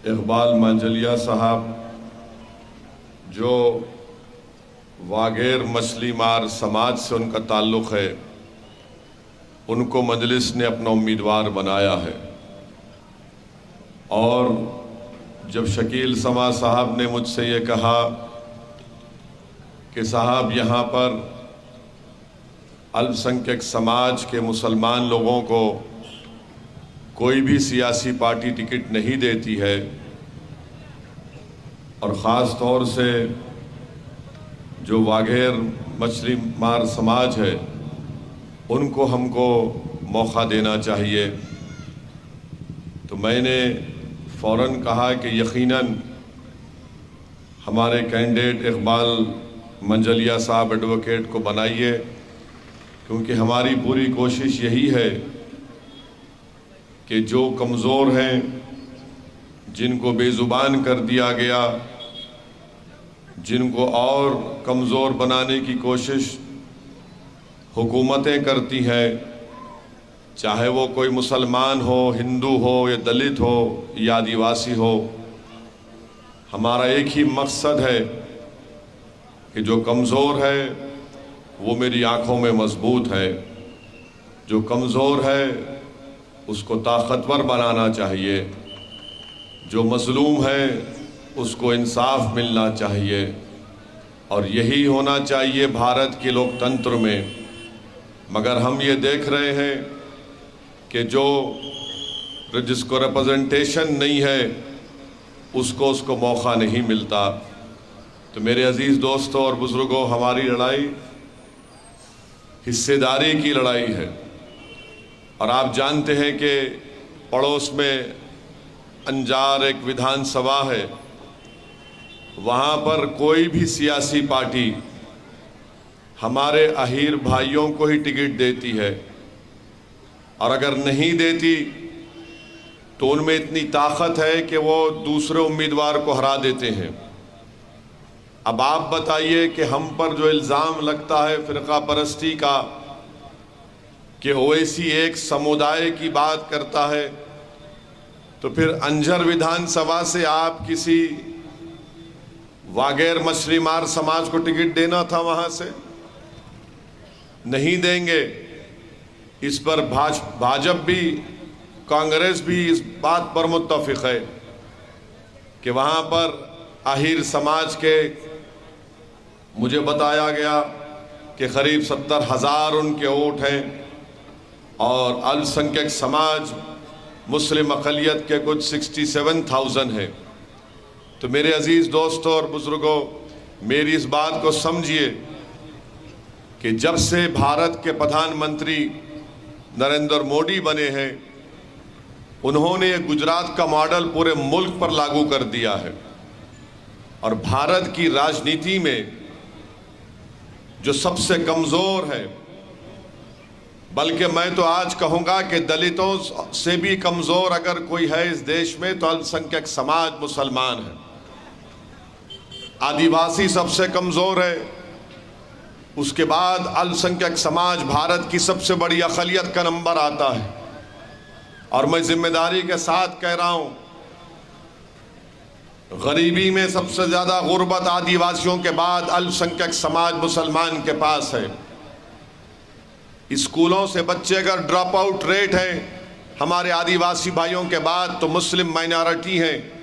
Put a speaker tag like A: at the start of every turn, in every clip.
A: इकबाल मंजलिया साहब जो वागेर मछली मार समाज से उनका ताल्लुक़ है, उनको मजलिस ने अपना उम्मीदवार बनाया है। और जब शकील समा साहब ने मुझसे ये कहा कि साहब यहाँ पर अल्पसंख्यक समाज के मुसलमान लोगों को कोई भी सियासी पार्टी टिकट नहीं देती है और ख़ास तौर से जो वागेर मछली मार समाज है उनको हमको मौका देना चाहिए, तो मैंने फ़ौरन कहा कि यकीनन हमारे कैंडिडेट इकबाल मंजलिया साहब एडवोकेट को बनाइए, क्योंकि हमारी पूरी कोशिश यही है कि जो कमज़ोर हैं, जिनको बेज़ुबान कर दिया गया, जिनको और कमज़ोर बनाने की कोशिश हुकूमतें करती हैं, चाहे वो कोई मुसलमान हो, हिंदू हो या दलित हो या आदिवासी हो, हमारा एक ही मकसद है कि जो कमज़ोर है वो मेरी आँखों में मजबूत है, जो कमज़ोर है उसको ताकतवर बनाना चाहिए, जो मज़लूम है उसको इंसाफ मिलना चाहिए। और यही होना चाहिए भारत के लोकतंत्र में। मगर हम ये देख रहे हैं कि जिसको रिप्रेजेंटेशन नहीं है उसको मौका नहीं मिलता। तो मेरे अजीज़ दोस्तों और बुज़ुर्गों, हमारी लड़ाई हिस्सेदारी की लड़ाई है। और आप जानते हैं कि पड़ोस में अंजार एक विधानसभा है, वहाँ पर कोई भी सियासी पार्टी हमारे अहीर भाइयों को ही टिकट देती है, और अगर नहीं देती तो उनमें इतनी ताकत है कि वो दूसरे उम्मीदवार को हरा देते हैं। अब आप बताइए कि हम पर जो इल्ज़ाम लगता है फ़िरका परस्ती का कि ओवैसी एक समुदाय की बात करता है, तो फिर अंजर विधानसभा से आप किसी वागेर मछली मार समाज को टिकट देना था, वहाँ से नहीं देंगे। इस पर भाजपा भी, कांग्रेस भी इस बात पर मुत्तफिक है कि वहाँ पर आहिर समाज के, मुझे बताया गया कि करीब 70,000 उनके वोट हैं, और अल्पसंख्यक समाज मुस्लिम अक़लियत के कुछ 67,000 हैं। तो मेरे अजीज़ दोस्तों और बुज़ुर्गों, मेरी इस बात को समझिए कि जब से भारत के प्रधानमंत्री नरेंद्र मोदी बने हैं, उन्होंने गुजरात का मॉडल पूरे मुल्क पर लागू कर दिया है। और भारत की राजनीति में जो सबसे कमज़ोर है, बल्कि मैं तो आज कहूँगा कि दलितों से भी कमज़ोर अगर कोई है इस देश में तो अल्पसंख्यक समाज मुसलमान है। आदिवासी सबसे कमज़ोर है, उसके बाद अल्पसंख्यक समाज भारत की सबसे बड़ी अक़लियत का नंबर आता है। और मैं जिम्मेदारी के साथ कह रहा हूँ, गरीबी में सबसे ज़्यादा गुर्बत आदिवासियों के बाद अल्पसंख्यक समाज मुसलमान के पास है। स्कूलों से बच्चे अगर ड्रॉप आउट रेट है हमारे आदिवासी भाइयों के बाद, तो मुस्लिम माइनॉरिटी हैं।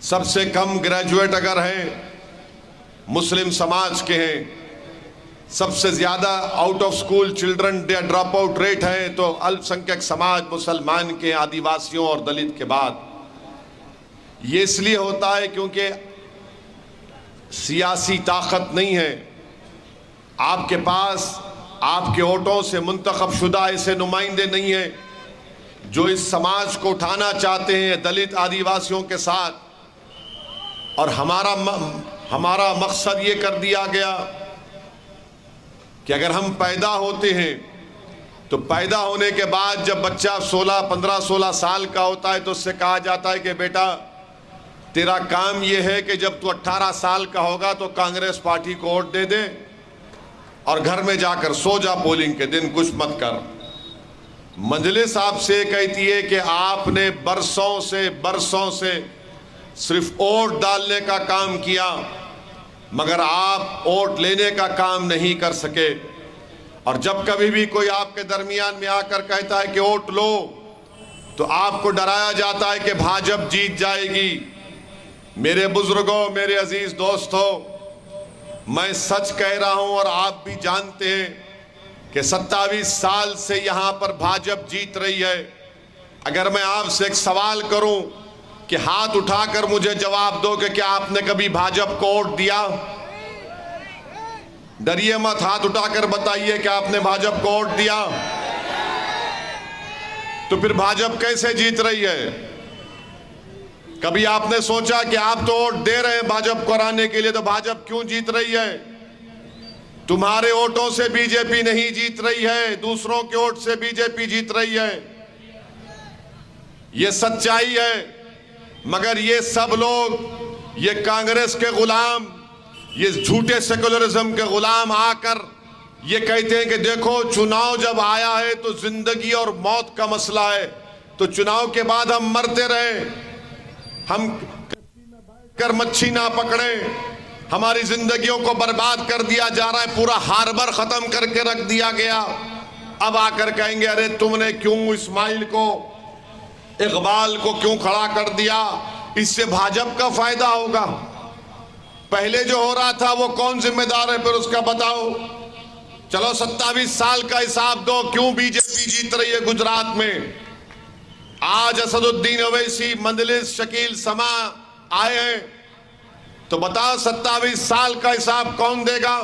A: सबसे कम ग्रेजुएट अगर हैं मुस्लिम समाज के हैं। सबसे ज़्यादा out of school children drop out rate है तो अल्पसंख्यक समाज मुसलमान के, आदिवासियों और दलित के बाद। ये इसलिए होता है क्योंकि सियासी ताकत नहीं है आपके पास, आपके वोटों से मुंतखब शुदा ऐसे नुमाइंदे नहीं हैं जो इस समाज को उठाना चाहते हैं दलित आदिवासियों के साथ। और हमारा मकसद ये कर दिया गया कि अगर हम पैदा होते हैं तो पैदा होने के बाद जब बच्चा 15-16 साल का होता है तो उससे कहा जाता है कि बेटा तेरा काम ये है कि जब तू 18 साल का होगा तो कांग्रेस पार्टी को वोट दे दे और घर में जाकर सो जा, पोलिंग के दिन कुछ मत कर। मजलिस आपसे कहती है कि आपने बरसों से सिर्फ वोट डालने का काम किया, मगर आप वोट लेने का काम नहीं कर सके। और जब कभी भी कोई आपके दरमियान में आकर कहता है कि वोट लो, तो आपको डराया जाता है कि भाजपा जीत जाएगी। मेरे बुजुर्गों, मेरे अजीज दोस्तों, मैं सच कह रहा हूं और आप भी जानते हैं कि 27 साल से यहां पर भाजपा जीत रही है। अगर मैं आपसे एक सवाल करूं कि हाथ उठाकर मुझे जवाब दो कि क्या आपने कभी भाजपा को वोट दिया? डरिए मत, हाथ उठाकर बताइए कि आपने भाजपा को वोट दिया। तो फिर भाजपा कैसे जीत रही है? कभी आपने सोचा कि आप तो वोट दे रहे हैं भाजपा को हराने के लिए, तो भाजपा क्यों जीत रही है? तुम्हारे वोटों से बीजेपी नहीं जीत रही है, दूसरों के वोट से बीजेपी जीत रही है। ये सच्चाई है। मगर ये सब लोग, ये कांग्रेस के गुलाम, ये झूठे सेकुलरिज्म के गुलाम आकर ये कहते हैं कि देखो, चुनाव जब आया है तो जिंदगी और मौत का मसला है, तो चुनाव के बाद हम मरते रहे, हम कर मच्छी ना पकड़े, हमारी जिंदगियों को बर्बाद कर दिया जा रहा है, पूरा हार्बर खत्म करके रख दिया गया। अब आकर कहेंगे अरे तुमने क्यों इस्माइल को, इकबाल को क्यों खड़ा कर दिया? इससे भाजपा का फायदा होगा। पहले जो हो रहा था वो कौन जिम्मेदार है? फिर उसका बताओ। चलो 27 साल का हिसाब दो, क्यों बीजेपी जीत रही है गुजरात में? आज असदुद्दीन ओवैसी, मजलिस, शकील समा आए हैं, तो बताओ 27 साल का हिसाब कौन देगा?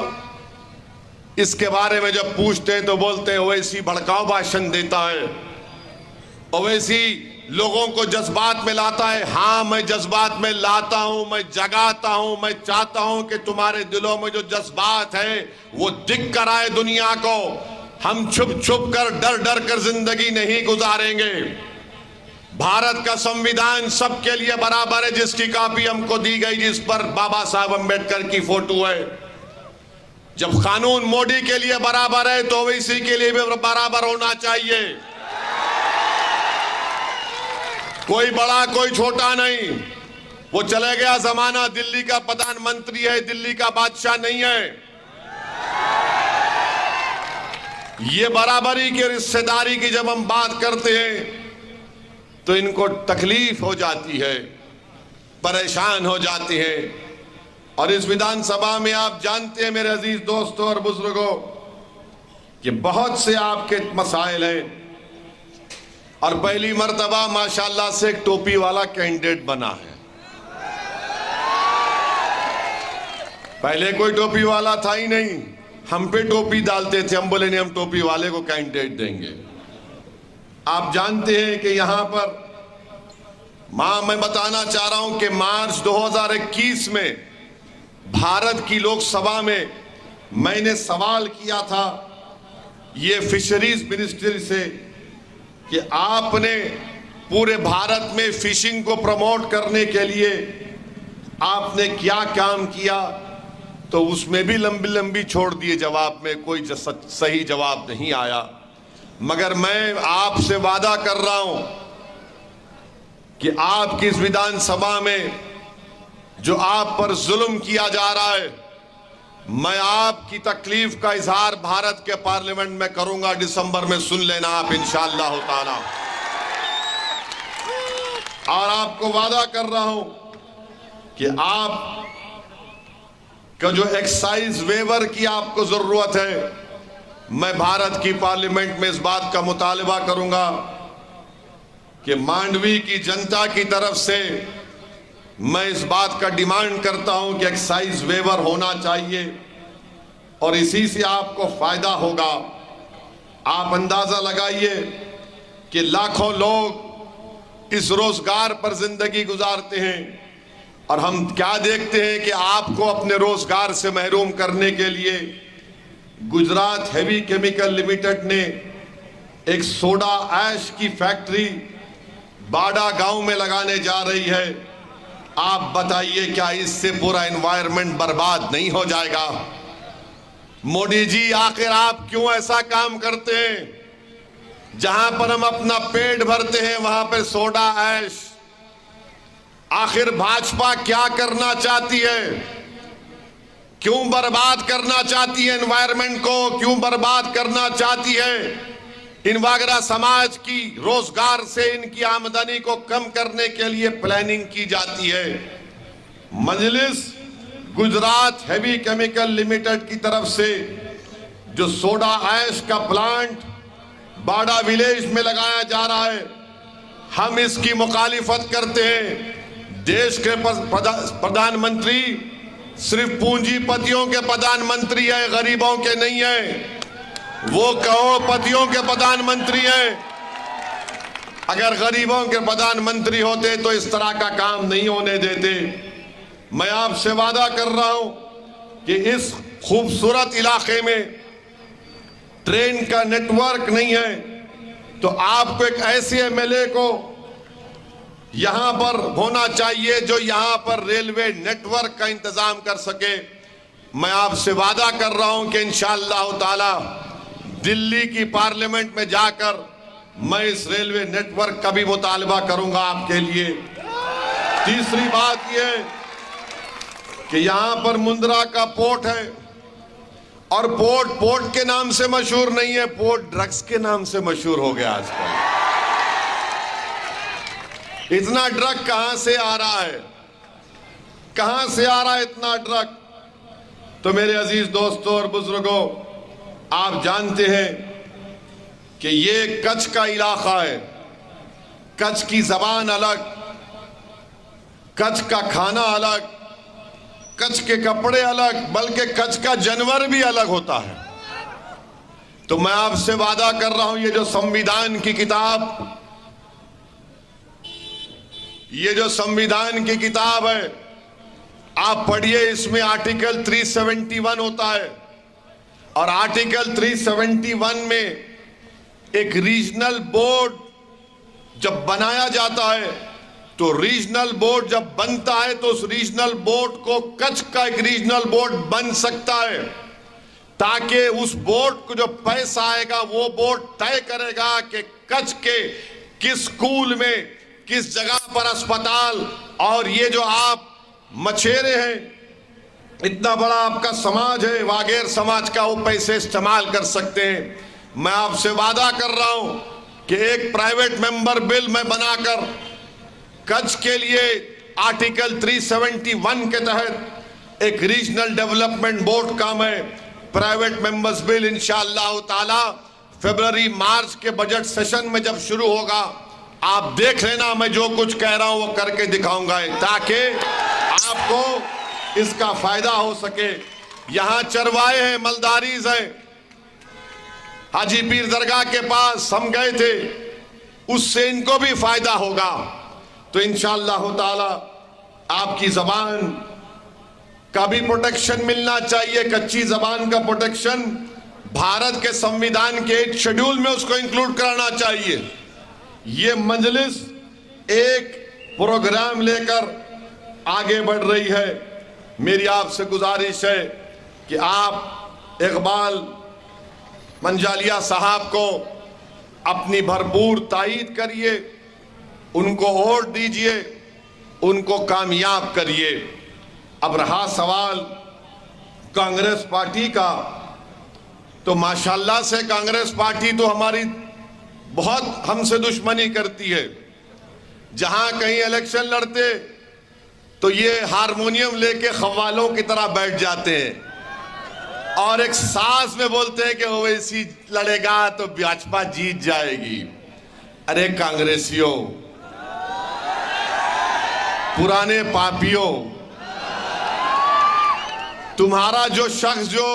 A: इसके बारे में जब पूछते हैं तो बोलते हैं ओवैसी भड़काऊ भाषण देता है, ओवैसी लोगों को जज्बात में लाता है। हाँ, मैं जज्बात में लाता हूं, मैं जगाता हूं, मैं चाहता हूं कि तुम्हारे दिलों में जो जज्बात है वो दिख कर आए दुनिया को। हम छुप छुप कर, डर डर कर जिंदगी नहीं गुजारेंगे। भारत का संविधान सबके लिए बराबर है, जिसकी कॉपी हमको दी गई, जिस पर बाबा साहब अम्बेडकर की फोटो है। जब कानून मोदी के लिए बराबर है तो ओवैसी के लिए भी बराबर होना चाहिए। कोई बड़ा कोई छोटा नहीं। वो चले गया जमाना, दिल्ली का प्रधानमंत्री है, दिल्ली का बादशाह नहीं है। ये बराबरी की, रिश्तेदारी की जब हम बात करते हैं तो इनको तकलीफ हो जाती है, परेशान हो जाती है। और इस विधानसभा में आप जानते हैं मेरे अजीज दोस्तों और बुजुर्गों कि बहुत से आपके मसाइल हैं। और पहली मर्तबा माशाल्लाह से एक टोपी वाला कैंडिडेट बना है। पहले कोई टोपी वाला था ही नहीं, हम पे टोपी डालते थे, हम बोले नहीं, हम टोपी वाले को कैंडिडेट देंगे। आप जानते हैं कि यहां पर मैं बताना चाह रहा हूं कि मार्च 2021 में भारत की लोकसभा में मैंने सवाल किया था ये फिशरीज मिनिस्ट्री से कि आपने पूरे भारत में फिशिंग को प्रमोट करने के लिए आपने क्या काम किया? तो उसमें भी लंबी लंबी छोड़ दिए, जवाब में कोई सही जवाब नहीं आया। मगर मैं आपसे वादा कर रहा हूं कि आपकी इस विधानसभा में जो आप पर जुल्म किया जा रहा है, मैं आपकी तकलीफ का इजहार भारत के पार्लियामेंट में करूंगा। दिसंबर में सुन लेना आप इंशाअल्लाह ताला। और आपको वादा कर रहा हूं कि आप का जो एक्साइज वेवर की आपको जरूरत है, मैं भारत की पार्लियामेंट में इस बात का मुतालबा करूंगा कि मांडवी की जनता की तरफ से मैं इस बात का डिमांड करता हूं कि एक्साइज वेवर होना चाहिए और इसी से आपको फायदा होगा। आप अंदाजा लगाइए कि लाखों लोग इस रोजगार पर जिंदगी गुजारते हैं और हम क्या देखते हैं कि आपको अपने रोजगार से महरूम करने के लिए गुजरात हेवी केमिकल लिमिटेड ने एक सोडा ऐश की फैक्ट्री बाड़ा गांव में लगाने जा रही है। आप बताइए क्या इससे पूरा एनवायरनमेंट बर्बाद नहीं हो जाएगा? मोदी जी, आखिर आप क्यों ऐसा काम करते हैं? जहां पर हम अपना पेट भरते हैं वहां पर सोडा ऐश। आखिर भाजपा क्या करना चाहती है? क्यों बर्बाद करना चाहती है एनवायरनमेंट को? क्यों बर्बाद करना चाहती है इन वागरा समाज की? रोजगार से इनकी आमदनी को कम करने के लिए प्लानिंग की जाती है। मजलिस गुजरात हेवी केमिकल लिमिटेड की तरफ से जो सोडा ऐश का प्लांट बाड़ा विलेज में लगाया जा रहा है, हम इसकी मुखालिफत करते हैं। देश के प्रधानमंत्री सिर्फ पूंजीपतियों के प्रधानमंत्री है, गरीबों के नहीं है। वो करोड़पतियों के प्रधानमंत्री हैं। अगर गरीबों के प्रधानमंत्री होते तो इस तरह का काम नहीं होने देते। मैं आपसे वादा कर रहा हूं कि इस खूबसूरत इलाके में ट्रेन का नेटवर्क नहीं है, तो आपको एक ऐसे एमएलए को यहां पर होना चाहिए जो यहां पर रेलवे नेटवर्क का इंतजाम कर सके। मैं आपसे वादा कर रहा हूं कि इंशाअल्लाह ताला दिल्ली की पार्लियामेंट में जाकर मैं इस रेलवे नेटवर्क का भी मुतालबा करूंगा आपके लिए। तीसरी बात यह कि यहां पर मुंद्रा का पोर्ट है, और पोर्ट के नाम से मशहूर नहीं है, पोर्ट ड्रग्स के नाम से मशहूर हो गया आजकल। इतना ड्रग कहां से आ रहा है? कहां से आ रहा है इतना ड्रग? तो मेरे अजीज दोस्तों और बुजुर्गों, आप जानते हैं कि ये कच्छ का इलाका है। कच्छ की जबान अलग, कच्छ का खाना अलग, कच्छ के कपड़े अलग, बल्कि कच्छ का जानवर भी अलग होता है। तो मैं आपसे वादा कर रहा हूं, ये जो संविधान की किताब है, आप पढ़िए। इसमें आर्टिकल 371 होता है, और आर्टिकल 371 में एक रीजनल बोर्ड जब बनाया जाता है, तो रीजनल बोर्ड जब बनता है तो उस रीजनल बोर्ड को कच्छ का एक रीजनल बोर्ड बन सकता है, ताकि उस बोर्ड को जो पैसा आएगा वो बोर्ड तय करेगा कि कच्छ के किस स्कूल में, किस जगह पर अस्पताल, और ये जो आप मछेरे हैं, इतना बड़ा आपका समाज है वागेर समाज का, वो पैसे इस्तेमाल कर सकते हैं। मैं आपसे वादा कर रहा हूं कि एक प्राइवेट मेंबर बिल मैं बनाकर कच्छ के लिए आर्टिकल 371 के तहत एक रीजनल डेवलपमेंट बोर्ड का मैं प्राइवेट मेंबर्स बिल इंशाअल्लाह ताला फरवरी मार्च के बजट सेशन में जब शुरू होगा, आप देख लेना, मैं जो कुछ कह रहा हूं वो करके दिखाऊंगा, ताकि आपको इसका फायदा हो सके। यहां चरवाए हैं, मलदारीज हैं। हाजी पीर दरगाह के पास हम गए थे, उससे इनको भी फायदा होगा। तो इंशाअल्लाह ताला आपकी जबान का भी प्रोटेक्शन मिलना चाहिए। कच्ची जबान का प्रोटेक्शन भारत के संविधान के एक शेड्यूल में उसको इंक्लूड कराना चाहिए। ये मजलिस एक प्रोग्राम लेकर आगे बढ़ रही है। मेरी आपसे गुजारिश है कि आप इकबाल मंजालिया साहब को अपनी भरपूर तायीद करिए, उनको वोट दीजिए, उनको कामयाब करिए। अब रहा सवाल कांग्रेस पार्टी का, तो माशाल्लाह से कांग्रेस पार्टी तो हमारी बहुत हमसे दुश्मनी करती है। जहां कहीं इलेक्शन लड़ते तो ये हारमोनियम लेके खवालों की तरह बैठ जाते हैं और एक सांस में बोलते हैं कि ओवैसी लड़ेगा तो भाजपा जीत जाएगी। अरे कांग्रेसियों, पुराने पापियों, तुम्हारा जो शख्स जो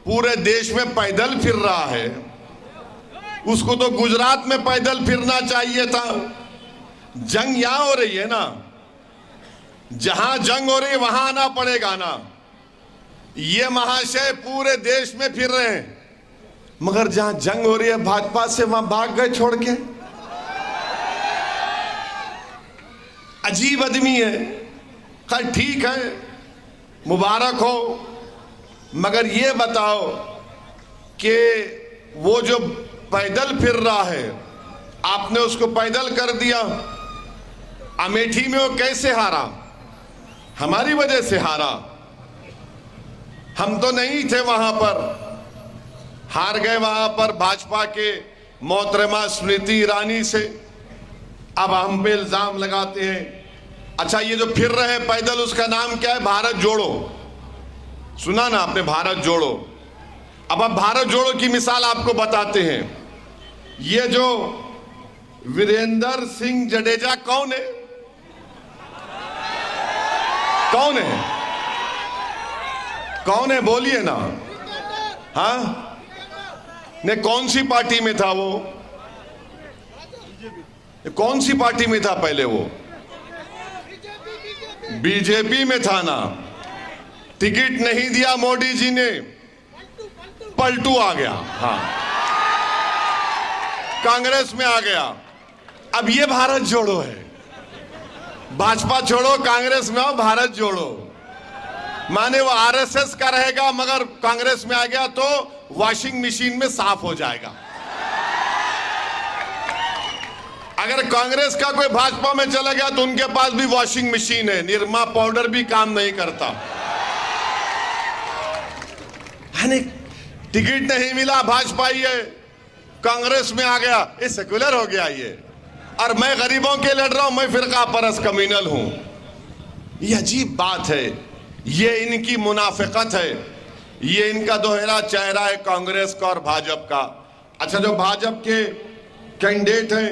A: पूरे देश में पैदल फिर रहा है, उसको तो गुजरात में पैदल फिरना चाहिए था। जंग यहां हो रही है ना, जहां जंग हो रही है वहां आना पड़ेगा ना। ये महाशय पूरे देश में फिर रहे हैं, मगर जहां जंग हो रही है भाजपा से वहां भाग गए छोड़ के। अजीब आदमी है। खैर ठीक है, मुबारक हो, मगर ये बताओ कि वो जो पैदल फिर रहा है, आपने उसको पैदल कर दिया। अमेठी में वो कैसे हारा? हमारी वजह से हारा। हम तो नहीं थे वहां पर, हार गए वहां पर भाजपा के मोहतरमा स्मृति ईरानी से। अब हम पे इल्जाम लगाते हैं। अच्छा, ये जो फिर रहे हैं पैदल, उसका नाम क्या है? भारत जोड़ो। सुना ना आपने, भारत जोड़ो। अब भारत जोड़ो की मिसाल आपको बताते हैं। ये जो वीरेंद्र सिंह जडेजा कौन है? कौन है? कौन है? बोलिए ना। हाँ, ने कौन सी पार्टी में था वो? कौन सी पार्टी में था पहले वो? बीजेपी में था ना। टिकट नहीं दिया मोदी जी ने, पलटू आ गया। हाँ, कांग्रेस में आ गया। अब ये भारत जोड़ो है। भाजपा छोड़ो, कांग्रेस में आओ, भारत जोड़ो। माने वो आरएसएस का रहेगा, मगर कांग्रेस में आ गया तो वॉशिंग मशीन में साफ हो जाएगा। अगर कांग्रेस का कोई भाजपा में चला गया तो उनके पास भी वॉशिंग मशीन है, निरमा पाउडर भी काम नहीं करता। टिकट नहीं मिला, भाजपा ये कांग्रेस में आ गया, ये सेक्युलर हो गया ये। और मैं गरीबों के लड़ रहा हूं, मैं फिरका परस्त कम्युनल हूं। ये अजीब बात है, ये इनकी मुनाफिकत है, ये इनका दोहरा चेहरा है कांग्रेस का और भाजपा का। अच्छा, जो भाजपा के कैंडिडेट हैं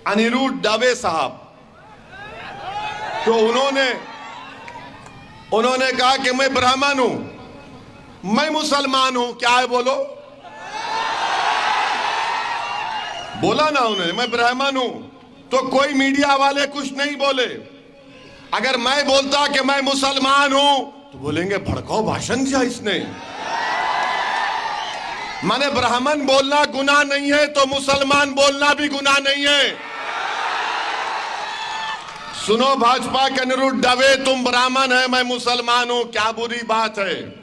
A: अनिरुद्ध दवे साहब, तो उन्होंने कहा कि मैं ब्राह्मण हूं, मैं मुसलमान हूं। क्या है? बोलो। बोला ना उन्होंने, मैं ब्राह्मण हूं। तो कोई मीडिया वाले कुछ नहीं बोले। अगर मैं बोलता कि मैं मुसलमान हूं तो बोलेंगे भड़काऊ भाषण दिया इसने। माने ब्राह्मण बोलना गुनाह नहीं है तो मुसलमान बोलना भी गुनाह नहीं है। सुनो भाजपा के अनिरुद्ध दवे, तुम ब्राह्मण है, मैं मुसलमान हूं, क्या बुरी बात है।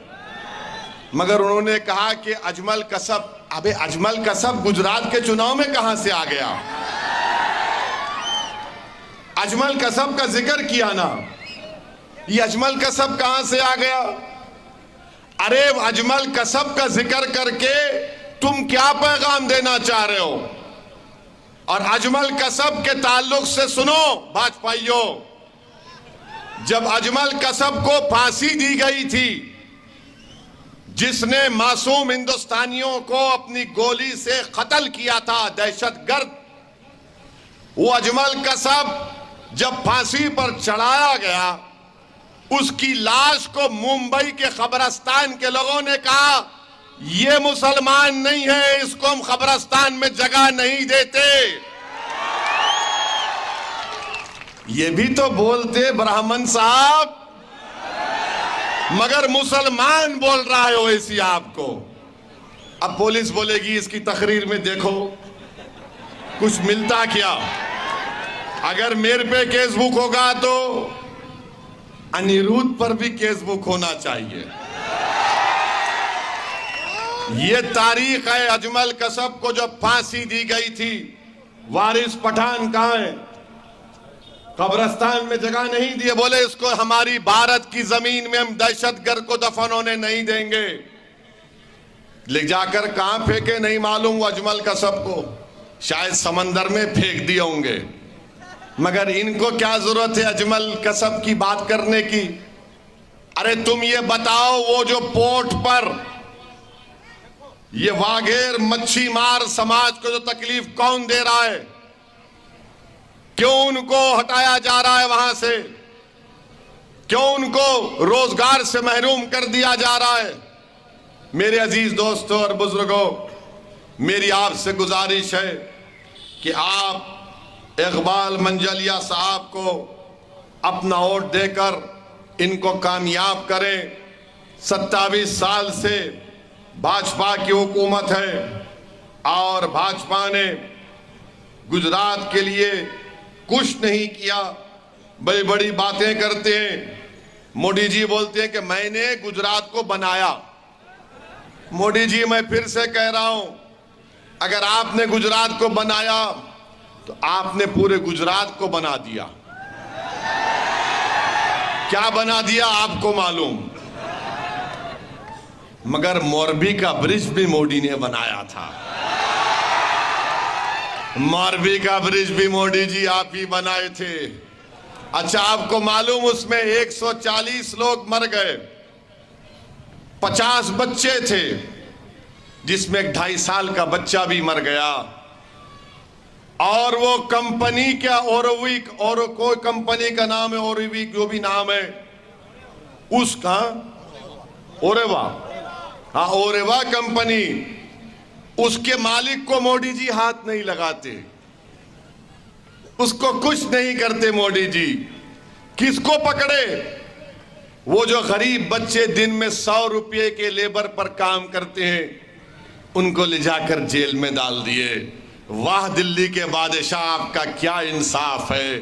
A: मगर उन्होंने कहा कि अजमल कसब, अबे अजमल कसब गुजरात के चुनाव में कहां से आ गया? अजमल कसब का जिक्र किया ना, ये अजमल कसब कहां से आ गया? अरे अजमल कसब का जिक्र करके तुम क्या पैगाम देना चाह रहे हो? और अजमल कसब के ताल्लुक से सुनो भाजपाइयों, जब अजमल कसब को फांसी दी गई थी, जिसने मासूम हिंदुस्तानियों को अपनी गोली से कत्ल किया था, दहशतगर्द, वो अजमल कसब जब फांसी पर चढ़ाया गया, उसकी लाश को मुंबई के कब्रिस्तान के लोगों ने कहा ये मुसलमान नहीं है, इसको हम कब्रिस्तान में जगह नहीं देते। ये भी तो बोलते ब्राह्मण साहब, मगर मुसलमान बोल रहा है वैसी आपको। अब पुलिस बोलेगी इसकी तकरीर में देखो कुछ मिलता क्या। अगर मेरे पे केस बुक होगा तो अनिरुद्ध पर भी केस बुक होना चाहिए। ये तारीख है। अजमल कसब को जब फांसी दी गई थी, वारिस पठान कहां है? कब्रिस्तान में जगह नहीं दिए, बोले इसको हमारी भारत की जमीन में हम दहशतगर्द को दफन होने नहीं देंगे। ले जाकर कहां फेंके नहीं मालूम। अजमल कसब को शायद समंदर में फेंक दिए होंगे। मगर इनको क्या जरूरत है अजमल कसब की बात करने की? अरे तुम ये बताओ, वो जो पोर्ट पर ये वाघेर मच्छी मार समाज को जो तकलीफ कौन दे रहा है? क्यों उनको हटाया जा रहा है वहां से? क्यों उनको रोजगार से महरूम कर दिया जा रहा है? मेरे अजीज दोस्तों और बुजुर्गों, मेरी आपसे गुजारिश है कि आप इकबाल मंजलिया साहब को अपना वोट देकर इनको कामयाब करें। 27 साल से भाजपा की हुकूमत है और भाजपा ने गुजरात के लिए कुछ नहीं किया। बड़ी बड़ी बातें करते हैं। मोदी जी बोलते हैं कि मैंने गुजरात को बनाया। मोदी जी, मैं फिर से कह रहा हूं, अगर आपने गुजरात को बनाया तो आपने पूरे गुजरात को बना दिया। क्या बना दिया आपको मालूम। मगर मोरबी का ब्रिज भी मोदी ने बनाया था। मोरबी का ब्रिज भी मोदी जी आप ही बनाए थे। अच्छा, आपको मालूम उसमें 140 लोग मर गए, 50 बच्चे थे, जिसमें 2.5 साल का बच्चा भी मर गया। और वो कंपनी क्या, ओरोविक, और कोई कंपनी का नाम है ओरोविक, जो भी नाम है उसका, ओरेवा, हाँ ओरेवा कंपनी, उसके मालिक को मोदी जी हाथ नहीं लगाते, उसको कुछ नहीं करते मोदी जी। किसको पकड़े? वो जो गरीब बच्चे दिन में 100 रुपये के लेबर पर काम करते हैं, उनको ले जाकर जेल में डाल दिए। वाह दिल्ली के बादशाह, आपका क्या इंसाफ है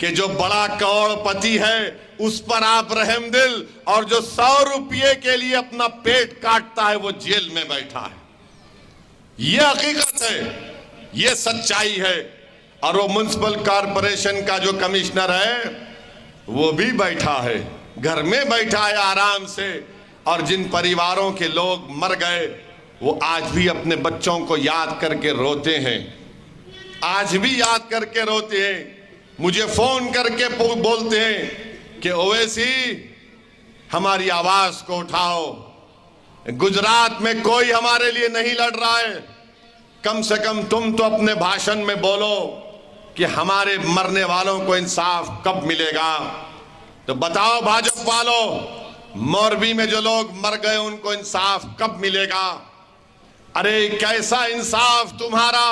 A: कि जो बड़ा करोड़पति है उस पर आप रहमदिल, और जो 100 रुपये के लिए अपना पेट काटता है वो जेल में बैठा है। ये हकीकत है, ये सच्चाई है। और वो म्युनिसिपल कॉरपोरेशन का जो कमिश्नर है वो भी बैठा है, घर में बैठा है आराम से। और जिन परिवारों के लोग मर गए वो आज भी अपने बच्चों को याद करके रोते हैं, आज भी याद करके रोते हैं। मुझे फोन करके बोलते हैं कि ओवैसी हमारी आवाज को उठाओ, गुजरात में कोई हमारे लिए नहीं लड़ रहा है, कम से कम तुम तो अपने भाषण में बोलो कि हमारे मरने वालों को इंसाफ कब मिलेगा। तो बताओ भाजपा वालों, मोरबी में जो लोग मर गए उनको इंसाफ कब मिलेगा? अरे कैसा इंसाफ तुम्हारा,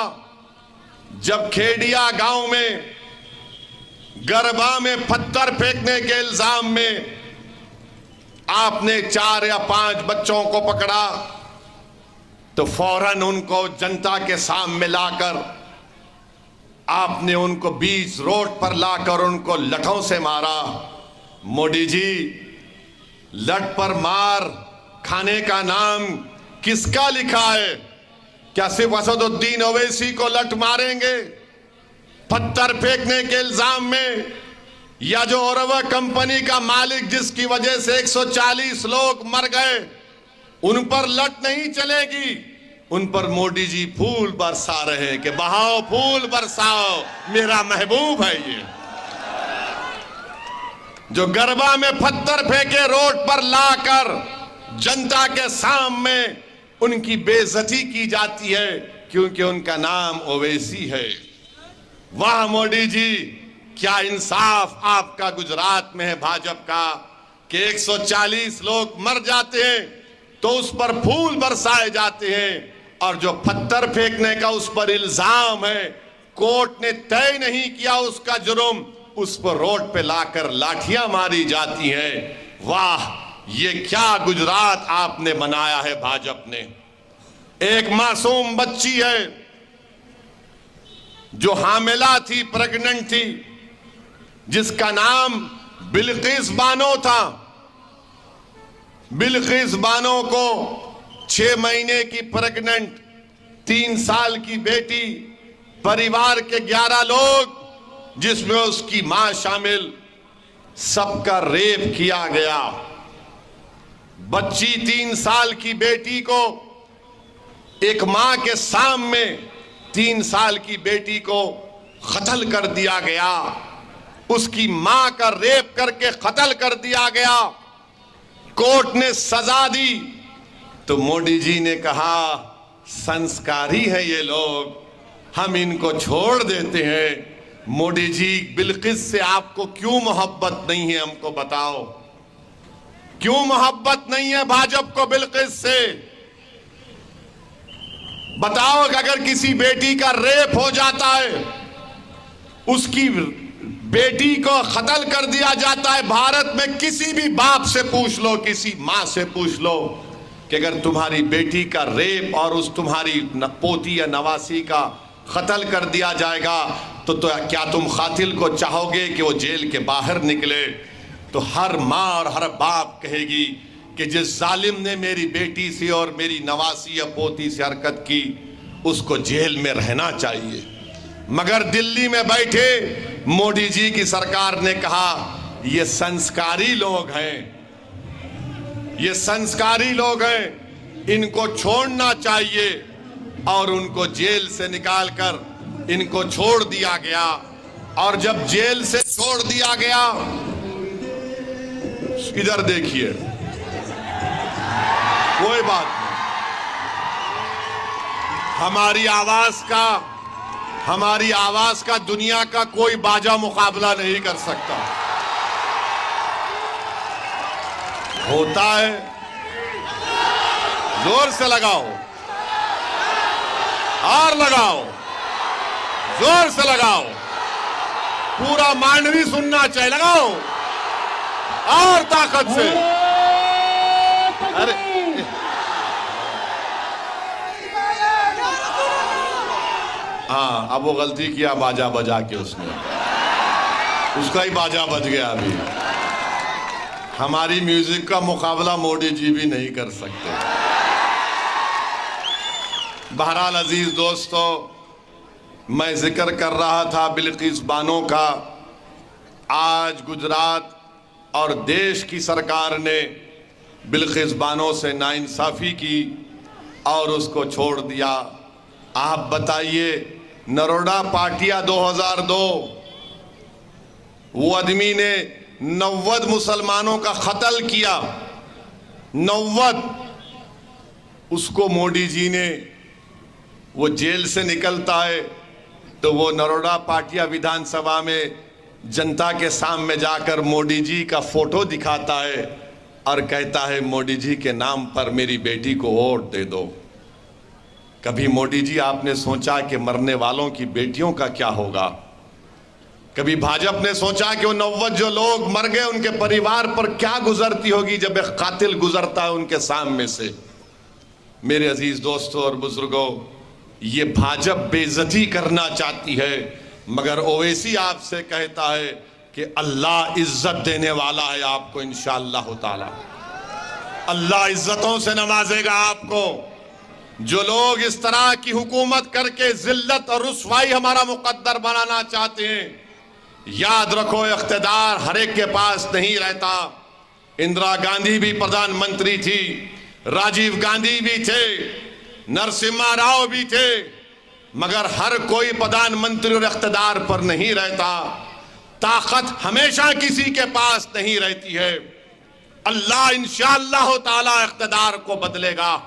A: जब खेड़िया गांव में गरबा में पत्थर फेंकने के इल्जाम में आपने 4 या 5 बच्चों को पकड़ा तो फौरन उनको जनता के सामने लाकर आपने उनको बीच रोड पर लाकर उनको लठों से मारा। मोदी जी, लठ पर मार खाने का नाम किसका लिखा है? क्या सिर्फ असदुद्दीन ओवैसी को लठ मारेंगे पत्थर फेंकने के इल्जाम में? या जो ओरवा कंपनी का मालिक जिसकी वजह से 140 लोग मर गए, उन पर लठ नहीं चलेगी? उन पर मोदी जी फूल बरसा रहे कि बहाओ फूल बरसाओ, मेरा महबूब है ये। जो गरबा में पत्थर फेंके रोड पर लाकर जनता के सामने उनकी बेइज्जती की जाती है क्योंकि उनका नाम ओवैसी है। वाह मोदी जी, क्या इंसाफ आपका गुजरात में है भाजपा का कि 140 लोग मर जाते हैं तो उस पर फूल बरसाए जाते हैं, और जो पत्थर फेंकने का उस पर इल्जाम है, कोर्ट ने तय नहीं किया उसका जुर्म, उस पर रोड पे लाकर लाठियां मारी जाती हैं। वाह, ये क्या गुजरात आपने बनाया है भाजपा ने। एक मासूम बच्ची है जो हामिला थी, प्रेग्नेंट थी, जिसका नाम बिल्किस बानो था। बिल्किस बानो को 6 महीने की प्रेग्नेंट, 3 साल की बेटी, परिवार के 11 लोग जिसमें उसकी मां शामिल, सबका रेप किया गया। बच्ची 3 साल की बेटी को एक मां के सामने 3 साल की बेटी को कत्ल कर दिया गया, उसकी मां का रेप करके कत्ल कर दिया गया। कोर्ट ने सजा दी तो मोदी जी ने कहा संस्कारी है ये लोग, हम इनको छोड़ देते हैं। मोदी जी, बिल्किस से आपको क्यों मोहब्बत नहीं है, हमको बताओ, क्यों मोहब्बत नहीं है भाजपा को बिल्किस से? बताओ कि अगर किसी बेटी का रेप हो जाता है, उसकी बेटी को कत्ल कर दिया जाता है, भारत में किसी भी बाप से पूछ लो, किसी मां से पूछ लो कि अगर तुम्हारी बेटी का रेप और उस तुम्हारी पोती या नवासी का कत्ल कर दिया जाएगा तो क्या तुम कातिल को चाहोगे कि वो जेल के बाहर निकले? तो हर माँ और हर बाप कहेगी कि जिस जालिम ने मेरी बेटी से और मेरी नवासी या पोती से हरकत की, उसको जेल में रहना चाहिए। मगर दिल्ली में बैठे मोदी जी की सरकार ने कहा ये संस्कारी लोग हैं, ये संस्कारी लोग हैं, इनको छोड़ना चाहिए, और उनको जेल से निकालकर इनको छोड़ दिया गया। और जब जेल से छोड़ दिया गया, इधर देखिए, कोई बात नहीं, हमारी आवाज का दुनिया का कोई बाजा मुकाबला नहीं कर सकता। होता है, जोर से लगाओ और लगाओ, जोर से लगाओ, पूरा मांडवी सुनना चाहिए, लगाओ और ताकत से। अरे हाँ, अब वो गलती किया बाजा बजा के, उसका ही बाजा बज गया। अभी हमारी म्यूजिक का मुकाबला मोदी जी भी नहीं कर सकते। बहरहाल अजीज दोस्तों, मैं जिक्र कर रहा था बिल्किस बानो का। आज गुजरात और देश की सरकार ने बिल्किस बानो से नाइंसाफी की और उसको छोड़ दिया। आप बताइए, नरोडा पाटिया 2002, वो आदमी ने 90 मुसलमानों का कत्ल किया, 90। उसको मोदी जी ने, वो जेल से निकलता है तो वो नरोडा पाटिया विधानसभा में जनता के सामने जाकर मोदी जी का फोटो दिखाता है और कहता है मोदी जी के नाम पर मेरी बेटी को वोट दे दो। कभी मोदी जी आपने सोचा कि मरने वालों की बेटियों का क्या होगा? कभी भाजपा ने सोचा कि वो 90 जो लोग मर गए उनके परिवार पर क्या गुजरती होगी जब एक कातिल गुजरता है उनके सामने से? मेरे अजीज दोस्तों और बुजुर्गों, ये भाजपा बेइज्जती करना चाहती है, मगर ओवैसी आपसे कहता है कि अल्लाह इज्जत देने वाला है आपको, इंशाअल्लाह ताला अल्लाह इज्जतों से नवाजेगा आपको। जो लोग इस तरह की हुकूमत करके जिल्लत और रुसवाई हमारा मुकद्दर बनाना चाहते हैं, याद रखो इख्तिदार हर एक के पास नहीं रहता। इंदिरा गांधी भी प्रधानमंत्री थी, राजीव गांधी भी थे, नरसिम्हा राव भी थे, मगर हर कोई प्रधानमंत्री और इख्तिदार पर नहीं रहता। ताकत हमेशा किसी के पास नहीं रहती है। अल्लाह इंशाअल्लाह ताला इख्तिदार को बदलेगा,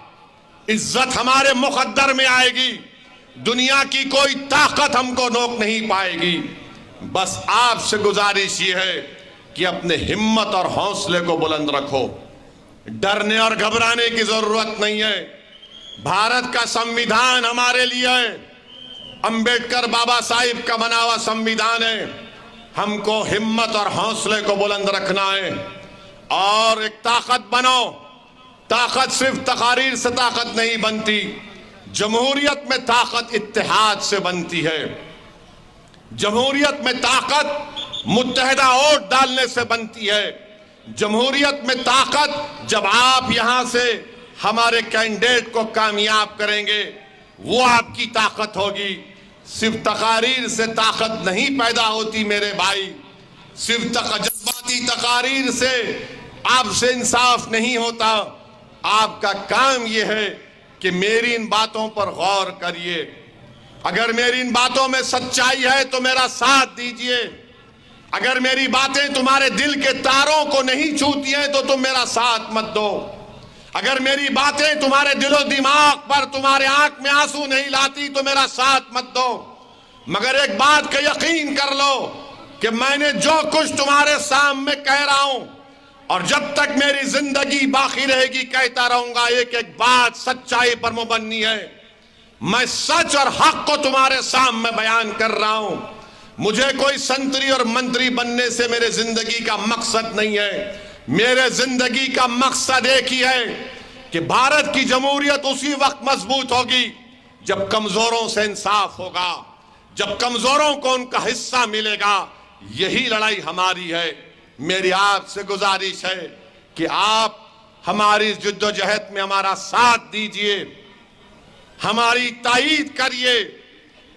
A: इज्जत हमारे मुकद्दर में आएगी, दुनिया की कोई ताकत हमको रोक नहीं पाएगी। बस आपसे गुजारिश ये है कि अपने हिम्मत और हौसले को बुलंद रखो, डरने और घबराने की जरूरत नहीं है। भारत का संविधान हमारे लिए है, अंबेडकर बाबा साहिब का बना हुआ संविधान है। हमको हिम्मत और हौसले को बुलंद रखना है और एक ताकत बनो। ताकत सिर्फ तकारीर से ताकत नहीं बनती, जमहूरियत में ताकत इत्तेहाद से बनती है। जमहूरियत में ताकत मुत्तहिदा वोट डालने से बनती है। जमहूरियत में ताकत जब आप यहां से हमारे कैंडिडेट को कामयाब करेंगे, वो आपकी ताकत होगी। सिर्फ तकारीर से ताकत नहीं पैदा होती मेरे भाई, सिर्फ जज्बाती तकारीर से आपसे इंसाफ नहीं होता। आपका काम यह है कि मेरी इन बातों पर गौर करिए। अगर मेरी इन बातों में सच्चाई है तो मेरा साथ दीजिए। अगर मेरी बातें तुम्हारे दिल के तारों को नहीं छूती हैं तो तुम मेरा साथ मत दो। अगर मेरी बातें तुम्हारे दिलो दिमाग पर, तुम्हारे आंख में आंसू नहीं लाती तो मेरा साथ मत दो। मगर एक बात का यकीन कर लो कि मैंने जो कुछ तुम्हारे सामने कह रहा हूं और जब तक मेरी जिंदगी बाकी रहेगी कहता रहूंगा, एक एक बात सच्चाई पर मुबन्नी है। मैं सच और हक को तुम्हारे सामने बयान कर रहा हूं। मुझे कोई संतरी और मंत्री बनने से मेरे जिंदगी का मकसद नहीं है। मेरे जिंदगी का मकसद एक ही है कि भारत की जमहूरियत उसी वक्त मजबूत होगी जब कमजोरों से इंसाफ होगा, जब कमजोरों को उनका हिस्सा मिलेगा। यही लड़ाई हमारी है। मेरी आपसे गुजारिश है कि आप हमारी इस जद्दोजहद में हमारा साथ दीजिए, हमारी ताईद करिए,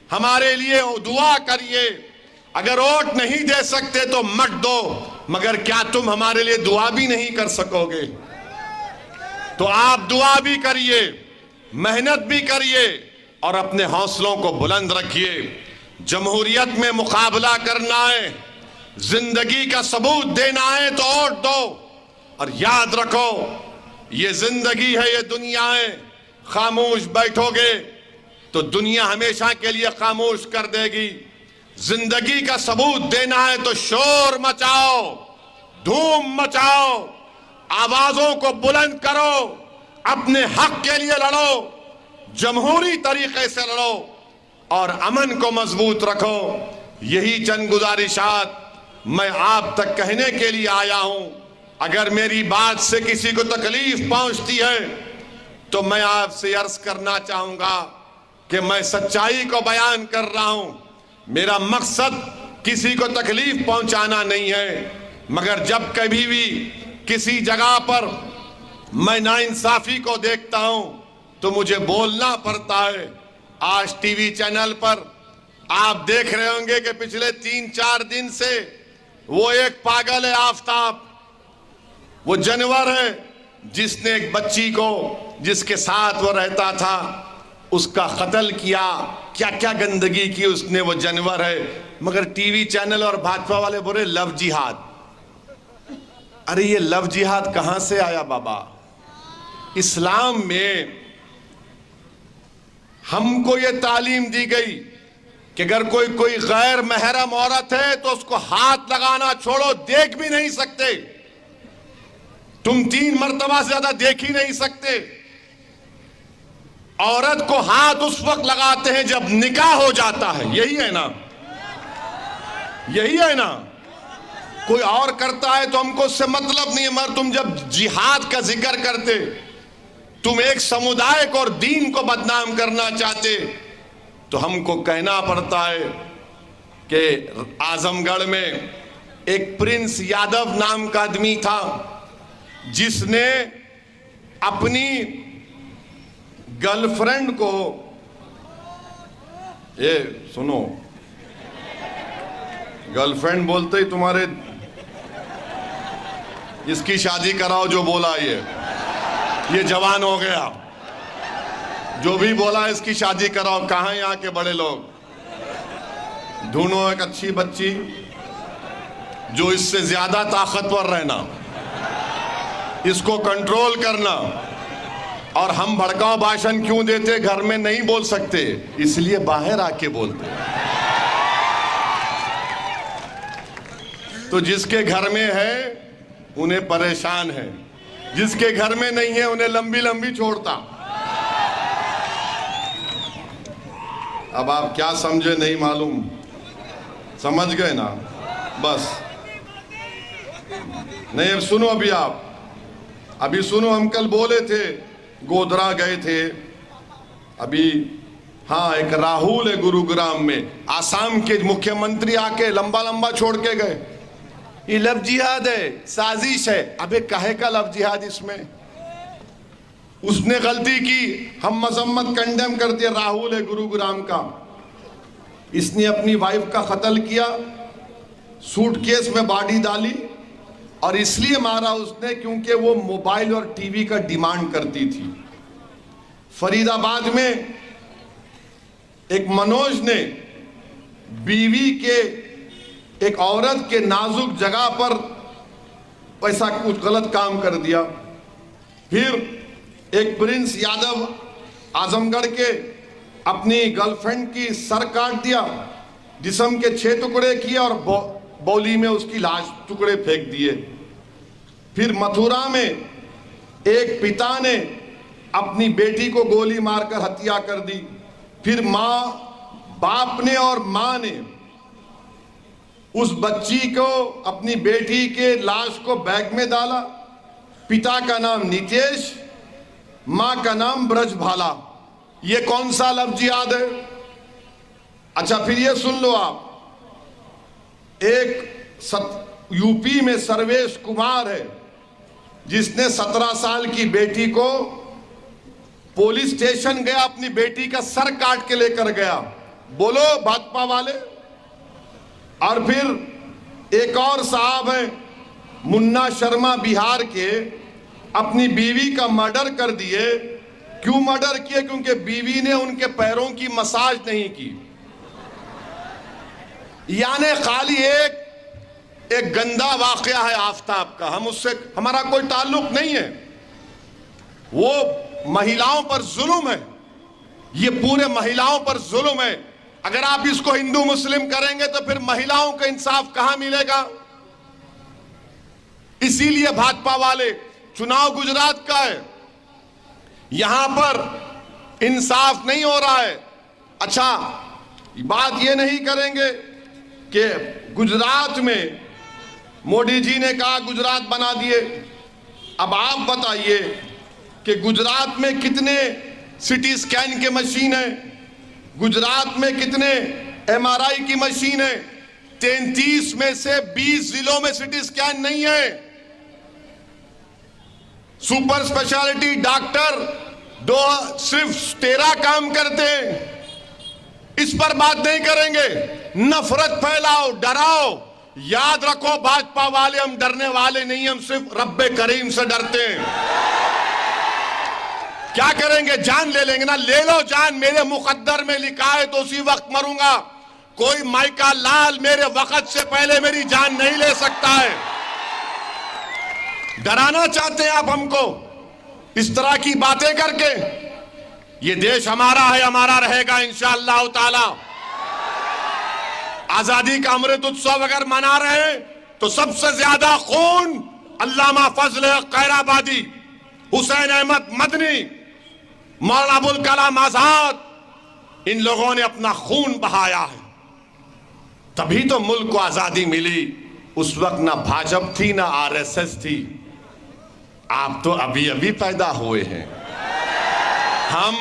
A: हमारे लिए दुआ करिए। अगर वोट नहीं दे सकते तो मत दो, मगर क्या तुम हमारे लिए दुआ भी नहीं कर सकोगे? तो आप दुआ भी करिए, मेहनत भी करिए और अपने हौसलों को बुलंद रखिए। जमहूरियत में मुकाबला करना है, जिंदगी का सबूत देना है तो वोट दो। और याद रखो, ये जिंदगी है, ये दुनिया है। खामोश बैठोगे तो दुनिया हमेशा के लिए खामोश कर देगी। जिंदगी का सबूत देना है तो शोर मचाओ, धूम मचाओ, आवाजों को बुलंद करो, अपने हक के लिए लड़ो, जमहूरी तरीके से लड़ो और अमन को मजबूत रखो। यही चंद गुजारिशात मैं आप तक कहने के लिए आया हूं। अगर मेरी बात से किसी को तकलीफ पहुंचती है तो मैं आपसे अर्ज करना चाहूंगा कि मैं सच्चाई को बयान कर रहा हूं। मेरा मकसद किसी को तकलीफ पहुंचाना नहीं है, मगर जब कभी भी किसी जगह पर मैं नाइंसाफी को देखता हूं तो मुझे बोलना पड़ता है। आज टीवी चैनल पर आप देख रहे होंगे कि पिछले 3-4 दिन से वो एक पागल है आफताब, वो जानवर है जिसने एक बच्ची को जिसके साथ वो रहता था उसका कत्ल किया। क्या क्या गंदगी की उसने, वो जानवर है। मगर टीवी चैनल और भाजपा वाले बोले लव जिहाद। अरे ये लव जिहाद कहां से आया बाबा? इस्लाम में हमको ये तालीम दी गई कि अगर कोई गैर महरम औरत है तो उसको हाथ लगाना छोड़ो, देख भी नहीं सकते। तुम 3 मर्तबा से ज्यादा देख ही नहीं सकते। औरत को हाथ उस वक्त लगाते हैं जब निकाह हो जाता है। यही है ना, यही है ना। कोई और करता है तो हमको उससे मतलब नहीं है, मगर तुम जब जिहाद का जिक्र करते, तुम एक समुदाय को और दीन को बदनाम करना चाहते, तो हमको कहना पड़ता है कि आजमगढ़ में एक प्रिंस यादव नाम का आदमी था जिसने अपनी गर्लफ्रेंड को, ये सुनो, गर्लफ्रेंड बोलते ही तुम्हारे इसकी शादी कराओ जो बोला ये जवान हो गया। जो भी बोला इसकी शादी कराओ। कहां यहाँ के बड़े लोग? ढूंढो एक अच्छी बच्ची जो इससे ज्यादा ताकतवर रहना, इसको कंट्रोल करना। और हम भड़काऊ भाषण क्यों देते? घर में नहीं बोल सकते, इसलिए बाहर आके बोलते। तो जिसके घर में है उन्हें परेशान है, जिसके घर में नहीं है उन्हें लंबी लंबी छोड़ता। अब आप क्या समझे नहीं मालूम, समझ गए ना? बस नहीं, अब सुनो। अभी सुनो, हम कल बोले थे, गोधरा गए थे अभी। हाँ, एक राहुल है गुरुग्राम में, आसाम के मुख्यमंत्री आके लंबा लंबा छोड़ के गए। ये लव जिहाद है, साजिश है। अबे काहे का लव जिहाद इसमें? उसने गलती की, हम मजम्मत कंडेम कर दिया। राहुल है गुरुग्राम का, इसने अपनी वाइफ का कत्ल किया, सूटकेस में बॉडी डाली और इसलिए मारा उसने क्योंकि वो मोबाइल और टीवी का डिमांड करती थी। फरीदाबाद में एक मनोज ने बीवी के, एक औरत के नाजुक जगह पर ऐसा कुछ गलत काम कर दिया। फिर एक प्रिंस यादव आजमगढ़ के अपनी गर्लफ्रेंड की सर काट दिया, जिस्म के 6 टुकड़े किए और बौली में उसकी लाश टुकड़े फेंक दिए। फिर मथुरा में एक पिता ने अपनी बेटी को गोली मारकर हत्या कर दी। फिर बाप ने और मां ने उस बच्ची को, अपनी बेटी के लाश को बैग में डाला। पिता का नाम नितेश, मां का नाम ब्रजभाला। ये कौन सा लव जिहाद है? अच्छा, फिर ये सुन लो आप, एक यूपी में सर्वेश कुमार है जिसने 17 साल की बेटी को पुलिस स्टेशन गया, अपनी बेटी का सर काट के लेकर गया। बोलो भाजपा वाले। और फिर एक और साहब है मुन्ना शर्मा, बिहार के, अपनी बीवी का मर्डर कर दिए। क्यों मर्डर किए? क्योंकि बीवी ने उनके पैरों की मसाज नहीं की। यानी खाली एक गंदा वाकया है आफताब का, हम उससे, हमारा कोई ताल्लुक नहीं है। वो महिलाओं पर जुल्म है, ये पूरे महिलाओं पर जुल्म है। अगर आप इसको हिंदू मुस्लिम करेंगे तो फिर महिलाओं का इंसाफ कहां मिलेगा? इसीलिए भाजपा वाले, चुनाव गुजरात का है, यहां पर इंसाफ नहीं हो रहा है। अच्छा, बात ये नहीं करेंगे कि गुजरात में मोदी जी ने कहा गुजरात बना दिए। अब आप बताइए कि गुजरात में कितने सिटी स्कैन के मशीन है, गुजरात में कितने एमआरआई की मशीन है? 33 में से 20 जिलों में सिटी स्कैन नहीं है। सुपर स्पेशलिटी डॉक्टर सिर्फ 13 काम करते हैं। इस पर बात नहीं करेंगे। नफरत फैलाओ, डराओ। याद रखो भाजपा वाले, हम डरने वाले नहीं, हम सिर्फ रब्बे करीम से डरते हैं। क्या करेंगे? जान ले लेंगे ना, ले लो जान। मेरे मुकद्दर में लिखा है तो उसी वक्त मरूंगा। कोई माइका लाल मेरे वक्त से पहले मेरी जान नहीं ले सकता है। डराना चाहते हैं आप हमको इस तरह की बातें करके। ये देश हमारा है, हमारा रहेगा इंशाअल्लाह ताला। आजादी का अमृत उत्सव अगर मना रहे हैं तो सबसे ज्यादा खून अल्लामा फजल कैराबादी, हुसैन अहमद मदनी, मौलाना अबुल कलाम आजाद, इन लोगों ने अपना खून बहाया है। तभी तो मुल्क को आजादी मिली। उस वक्त ना भाजपा थी ना आरएसएस थी। आप तो अभी अभी पैदा हुए हैं। हम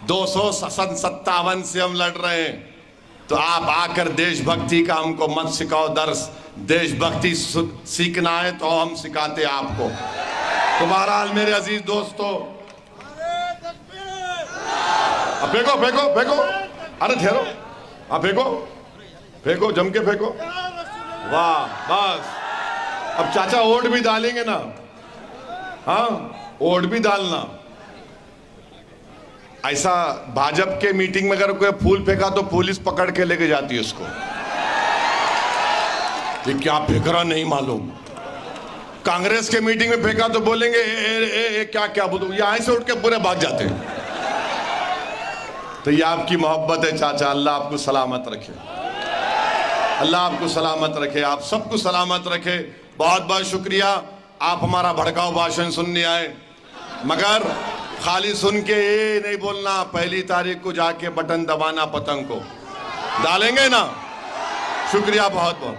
A: 257 से हम लड़ रहे हैं, तो आप आकर देशभक्ति का हमको मत सिखाओ दर्स। देशभक्ति सीखना है तो हम सिखाते आपको। तो बहरहाल मेरे अजीज दोस्तों, अब फेंको फेंको फेंको, अरे ठहरो, अब फेंको फेंको, जम के फेंको। वाह, बस। अब चाचा वोट भी डालेंगे ना? हाँ, वोट भी डालना। ऐसा भाजपा के मीटिंग में अगर कोई फूल फेंका तो पुलिस पकड़ के लेके जाती है उसको। ये क्या फेंक रहा नहीं मालूम। कांग्रेस के मीटिंग में फेंका तो बोलेंगे ए, क्या क्या बोलूं, यहाँ से उठ के पूरे भाग जाते हैं। तो ये आपकी मोहब्बत है चाचा। अल्लाह आपको सलामत रखे, अल्लाह आपको सलामत रखे, आप सबको सलामत रखे। बहुत बहुत शुक्रिया। आप हमारा भड़काऊ भाषण सुनने आए, मगर खाली सुन के ये नहीं बोलना 1 तारीख को जाके बटन दबाना पतंग को। डालेंगे ना? शुक्रिया बहुत बहुत।